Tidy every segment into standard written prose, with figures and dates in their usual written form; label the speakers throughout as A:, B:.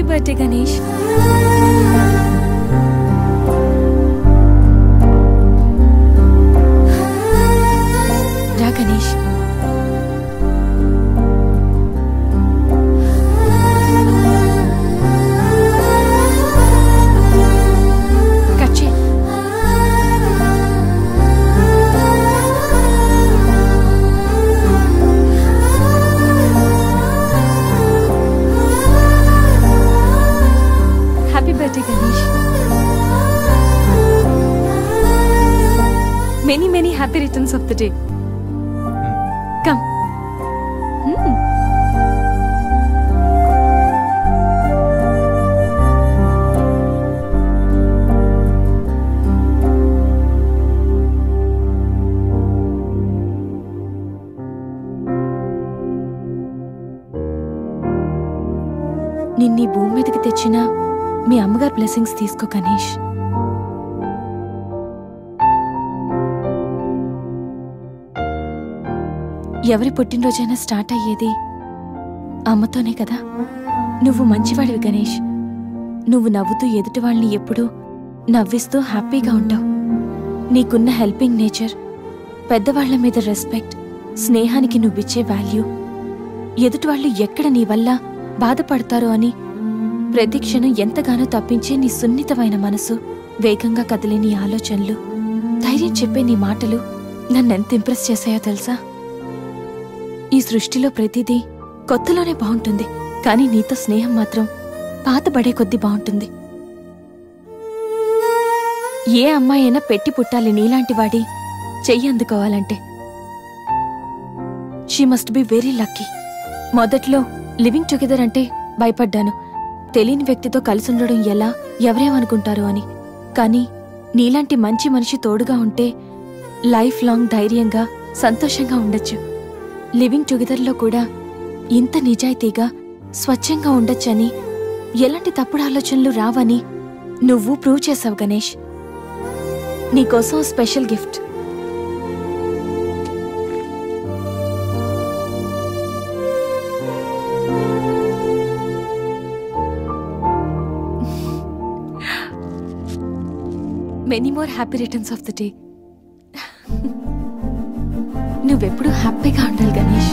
A: Happy birthday Ganesh. రా Ganesh. Many happy returns of the day. Come. నిన్నీ భూమి మీదకి తెచ్చిన మీ అమ్మగారి బ్లెస్సింగ్స్ తీసుకో గణేష్. ఎవరి పుట్టినరోజైనా స్టార్ట్ అయ్యేది అమ్మతోనే కదా. నువ్వు మంచివాడివి గణేష్. నువ్వు నవ్వుతూ ఎదుటి వాళ్ళని ఎప్పుడూ నవ్విస్తూ హ్యాపీగా ఉంటావు. నీకున్న హెల్పింగ్ నేచర్, పెద్దవాళ్ల మీద రెస్పెక్ట్, స్నేహానికి నువ్విచ్చే వాల్యూ, ఎదుటివాళ్లు ఎక్కడ నీ వల్ల బాధపడతారో అని ప్రతి క్షణం ఎంతగానో తప్పించే నీ సున్నితమైన మనసు, వేగంగా కదిలే నీ ఆలోచనలు, ధైర్యం చెప్పే నీ మాటలు నన్నెంత ఇంప్రెస్ చేశాయో తెలుసా. ఈ సృష్టిలో ప్రతిదీ కొత్తలోనే బాగుంటుంది, కానీ నీతో స్నేహం మాత్రం పాతబడే కొద్దీ బాగుంటుంది. ఏ అమ్మాయి అయినా పెట్టి పుట్టాలి నీలాంటి వాడి చెయ్యి అందుకోవాలంటే. She must be very lucky. మొదట్లో లివింగ్ టుగెదర్ అంటే భయపడ్డాను, తెలియని వ్యక్తితో కలిసి ఉండడం ఎలా, ఎవరేమనుకుంటారో అని. కానీ నీలాంటి మంచి మనిషి తోడుగా ఉంటే లైఫ్ లాంగ్ ధైర్యంగా సంతోషంగా ఉండొచ్చు. లివింగ్ టుగెదర్లో కూడా ఇంత నిజాయితీగా స్వచ్ఛంగా ఉండొచ్చని, ఎలాంటి తప్పుడు ఆలోచనలు రావని నువ్వు ప్రూవ్ చేసావు గణేష్. నీకోసం special gift. Many more happy returns of the day. నువ్వెప్పుడు హ్యాపీగా ఉండాలి గణేష్.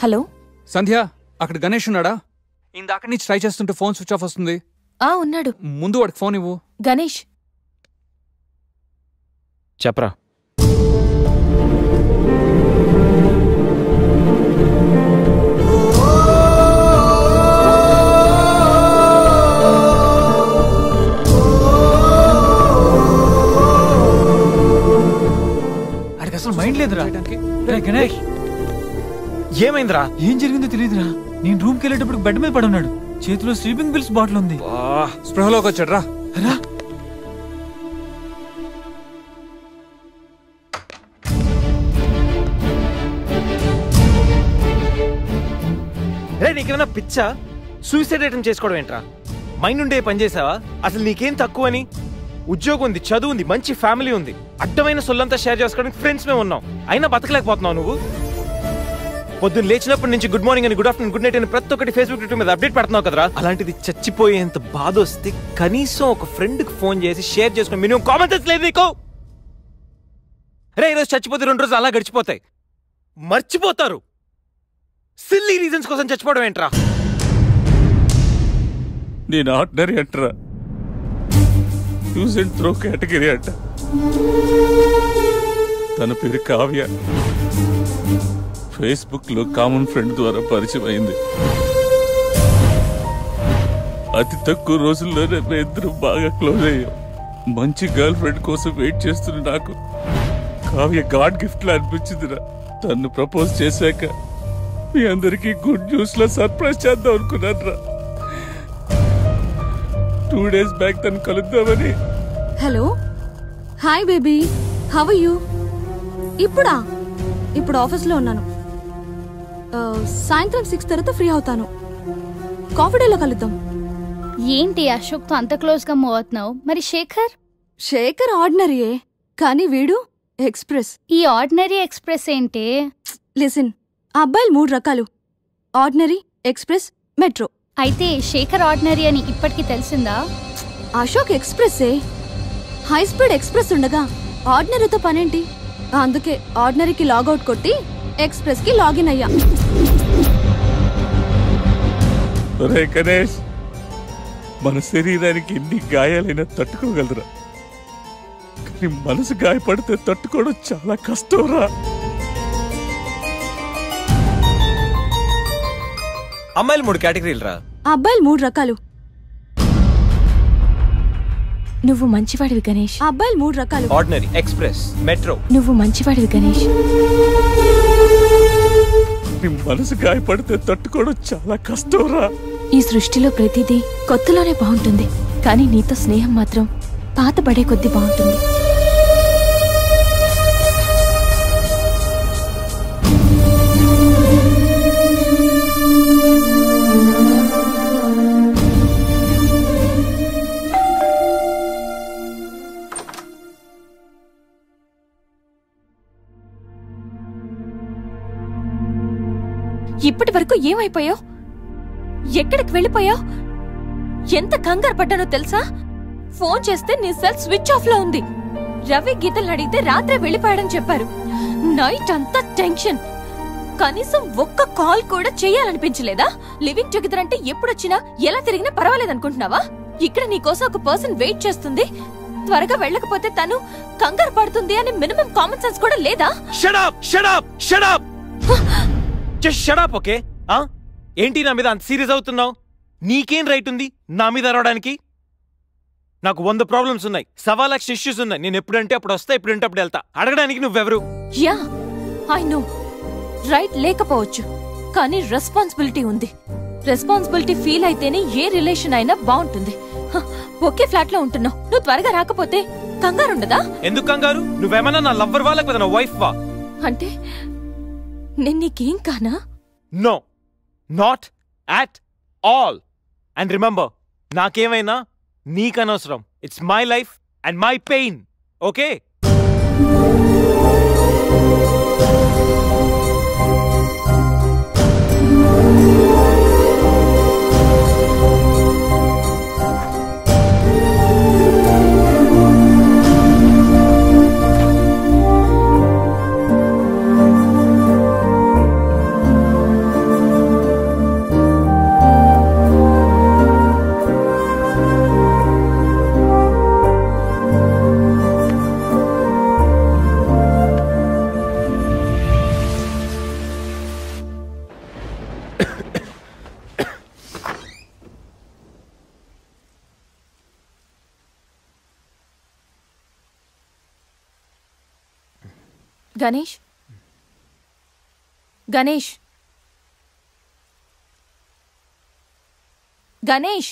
A: హలో
B: సంధ్య, అక్కడ గణేష్ ఉన్నాడా? ఇందాక నుంచి ట్రై చేస్తుంటే ఫోన్ స్విచ్ ఆఫ్ వస్తుంది.
A: ఉన్నాడు.
B: ముందు వాడికి ఫోన్ ఇవ్వు.
A: గణేష్
C: చెప్పరా.
D: అడికి అసలు మైండ్ లేదురా. గణేష్
C: ఏమైందిరా?
D: ఏం జరిగిందో తెలియదురా. నేను రూమ్కి వెళ్ళేటప్పుడు బెడ్ మీద పడున్నాడు, చేతిలో స్లీపింగ్ పిల్స్ బాటిల్ ఉంది.
B: స్పృహలోకి వచ్చాడు. రా
D: రా.
C: నీకేమైనా పిచ్చా? సూసైడ్ అటెంప్ట్ చేసుకోవడం ఏంట్రా? మైండ్ ఉండే పని చేసావా? అసలు నీకేం తక్కువ అని? ఉద్యోగం ఉంది, చదువు ఉంది, మంచి ఫ్యామిలీ ఉంది, అడ్డమైన సొల్లంతా షేర్ చేసుకోవడానికి ఫ్రెండ్స్ మేము ఉన్నాం, అయినా బతకలేకపోతున్నావు నువ్వు. పొద్దున్న లేచినప్పటి నుంచి గుడ్ మార్నింగ్ అని, గుడ్ ఆఫ్టర్నూన్, గుడ్ నైట్ అని ప్రతి ఒక్కటి ఫేస్బుక్ ట్విట్టర్ మీద అప్డేట్ పెడుతున్నావు కదరా. అలాంటిది చచ్చిపోయేంత బాధ వస్తే కనీసం ఒక ఫ్రెండ్ కి ఫోన్ చేసి షేర్ చేసుకుని మినిమం కామన్ సెన్స్ లేదు నీకు? రే, ఈరోజు చచ్చిపోతే 2 రోజులు అలా గడిచిపోతాయి, మర్చిపోతారు. సిల్లీ రీజన్స్ కోసం చచ్చిపోవడం ఏంట్రా?
E: నేను ఆర్డినరీ అంటరా, యూజ్ అండ్ త్రో కేటగిరీ అంట. తన పేరు కావ్య, ఫేస్బుక్ లో కామన్ ఫ్రెండ్ ద్వారా పరిచయం అయింది. అతి తక్కువ రోజుల్లోనే మేమిద్దరం బాగా క్లోజ్ అయ్యాం. మంచి గర్ల్ ఫ్రెండ్ కోసం వెయిట్ చేస్తున్న నాకు కావ్య గాడ్ గిఫ్ట్ లా అనిపించిందిరా. తను ప్రపోజ్ చేశాక మీ అందరికీ గుడ్ న్యూస్ లో సర్ప్రైజ్ చేద్దాం అనుకున్నాను రా. 2 days బ్యాక్ తను కలుద్దామని.
A: Hello, hi baby, how are you?
F: ఇప్పుడా? ఇప్పుడు ఆఫీస్లో ఉన్నాను. సాయంత్రం 6 తర్వాత ఫ్రీ అవుతాను. కాఫీ డేలో కలుద్దాం.
G: ఏంటి అశోక్తో అంత క్లోజ్గా మూవ్ అవుతున్నావు? మరి శేఖర్?
F: శేఖర్ ఆర్డినరీయే, కానీ వీడు ఎక్స్ప్రెస్.
G: ఈ ఆర్డినరీ ఎక్స్ప్రెస్ ఏంటి?
F: లిసన్, ఆ అబ్బాయిలు 3 రకాలు: ఆర్డినరీ, ఎక్స్ప్రెస్, మెట్రో.
G: అయితే శేఖర్ ఆర్డినరీ అని ఇప్పటికి తెలిసిందా?
F: అశోక్ ఎక్స్ప్రెస్సే. హై స్పీడ్ ఎక్స్ప్రెస్ ఉండగా ఆర్డినరీతో పనేంటి? అందుకే ఆర్డినరీకి లాగౌట్ కొట్టి ఎక్స్ప్రెస్కి లాగిన్ అయ్యా.
E: రే గణేష్, మన శరీరానికి ఎన్ని గాయాలైనా తట్టుకోగలరా, కానీ మనసు గాయపడితే తట్టుకోవడం చాలా కష్టంరా.
C: అమ్మాయిలు 3 కేటగిరీలు రా.
F: ఆ అబ్బాయిలు 3 రకాలు.
A: నువ్వు మంచివాడివి గణేష్.
F: ఆ అబ్బాయిలు 3 రకాలు:
C: ఆర్డినరీ, ఎక్స్ప్రెస్, మెట్రో.
A: నువ్వు మంచివాడివి గణేష్.
E: నీ మనసు గాయపడితే తట్టుకోవడం చాలా కష్టంరా.
A: ఈ సృష్టిలో ప్రతిదీ కొత్తలోనే బాగుంటుంది, కానీ నీతో స్నేహం మాత్రం పాతబడే కొద్దీ బాగుంటుంది. ఇప్పటి వరకు ఏమైపోయావు? ఎక్కడికి వెళ్ళిపోయావు? ఎంత కంగారు పడ్డానో తెలుసా? ఫోన్ చేస్తే నీ సెల్ స్విచ్ ఆఫ్ లో ఉంది. రవి గీతలు అడిగితే రాత్రే వెళ్ళిపోయాడని చెప్పారు. నైట్ అంతా టెన్షన్. కనీసం ఒక్క కాల్ కూడా చేయాలనిపించలేదా? లివింగ్ టుగెదర్ అంటే ఎప్పుడొచ్చినా ఎలా తిరిగినా పర్వాలేదనుకుంటున్నావా? ఇక్కడ నీకోసం ఒక పర్సన్ వెయిట్ చేస్తుంది. త్వరగా వెళ్ళకపోతే తను కంగారు పడుతుంది అని మినిమం కామన్ సెన్స్ కూడా లేదా?
C: Shut up, shut up, shut up. Just shut up, okay? ఏంటి నా మీద అంత సీరియస్ అవుతున్నావు? నీకేం రైట్ ఉంది నా మీద అరవడానికి? నాకు 100 ప్రాబ్లమ్స్ ఉన్నాయి, 1.25 లక్షల ఇష్యూస్ ఉన్నాయి. నేను ఎప్పుడంటే అప్పుడు వస్తా, ఎప్పుడంటే అప్పుడు వెళ్తా. అడగడానికి నువ్వెవరు?
A: Yeah, I know. రైట్ లేకపోవచ్చు, కానీ రెస్పాన్సిబిలిటీ ఉంది. రెస్పాన్సిబిలిటీ ఫీల్ అయితేనే ఏ రిలేషన్ అయినా బాగుంటుంది. ఒకే ఫ్లాట్ లో ఉంటున్నావు, నువ్వు త్వరగా రాకపోతే కంగారుండదా?
C: ఎందుకు కంగారు? నువ్వేమన్నా నా లవ్వర్ వా లేకపోతే నా వైఫ్ వా?
A: అంటే నేను నీకేం కానా?
C: No, not at all. And remember, నాకేమైనా నీకనవసరం. It's my life and my pain, okay?
A: Ganesh, Ganesh, Ganesh.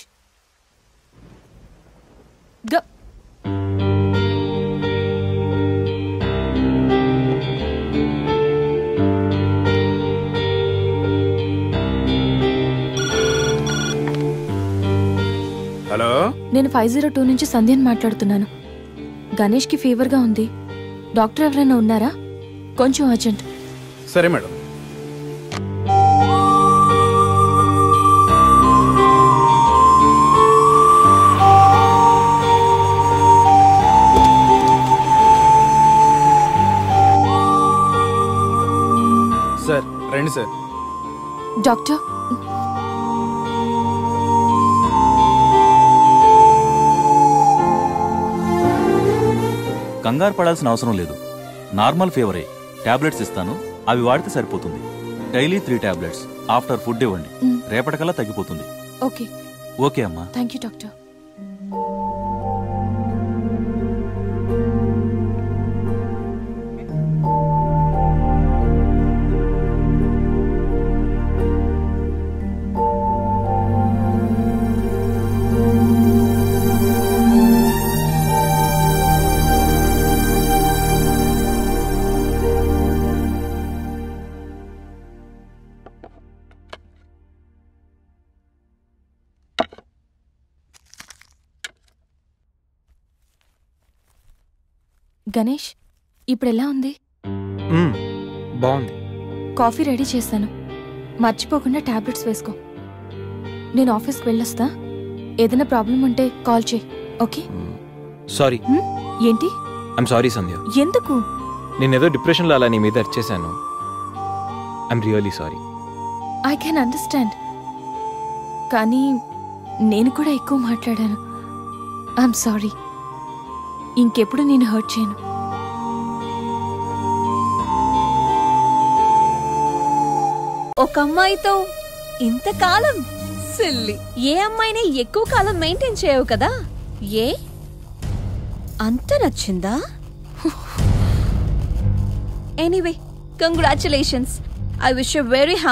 H: Hello,
A: నేను 502 నుంచి సంధ్యని మాట్లాడుతున్నాను. గణేష్కి ఫీవర్గా ఉంది. డాక్టర్ ఎవరైనా ఉన్నారా? కొంచెం అర్జెంట్.
H: సరే మేడం. సార్ రండి సార్.
A: డాక్టర్,
I: కంగారు పడాల్సిన అవసరం లేదు. నార్మల్ ఫీవరే. టాబ్లెట్స్ ఇస్తాను, అవి వాడితే సరిపోతుంది. Daily 3 tablets. ఆఫ్టర్ ఫుడ్ ఇవ్వండి, రేపటికల్లా తగ్గిపోతుంది.
A: ఓకే.
I: ఓకే అమ్మా.
A: Thank you doctor. గణేష్ ఇప్పుడెలా ఉంది?
C: బాగుంది.
A: కాఫీ రెడీ చేశాను. మర్చిపోకుండా టాబ్లెట్స్ వేసుకో. నేను ఆఫీస్కి వెళ్ళొస్తా. ఏదైనా ప్రాబ్లం ఉంటే కాల్ చేయి. ఓకే?
C: సారీ.
A: ఏంటి?
C: I'm sorry Sandhya.
A: ఎందుకు?
C: నేనేదో డిప్రెషన్లో అలా నీ మీద అరిచేశాను. I'm really sorry.
A: I can understand. కానీ నేను కూడా ఎక్కువ మాట్లాడాను. I'm sorry. ఇంకెప్పుడు నేను హర్ట్ చేయను.
J: ఒక అమ్మాయితో ఇంతకాలం సిల్లి. ఏ అమ్మాయిని ఎక్కువ కాలం మెయింటైన్ చేయవు కదా? ఏ అంత నచ్చిందా? Anyway, congratulations. I wish you very happy.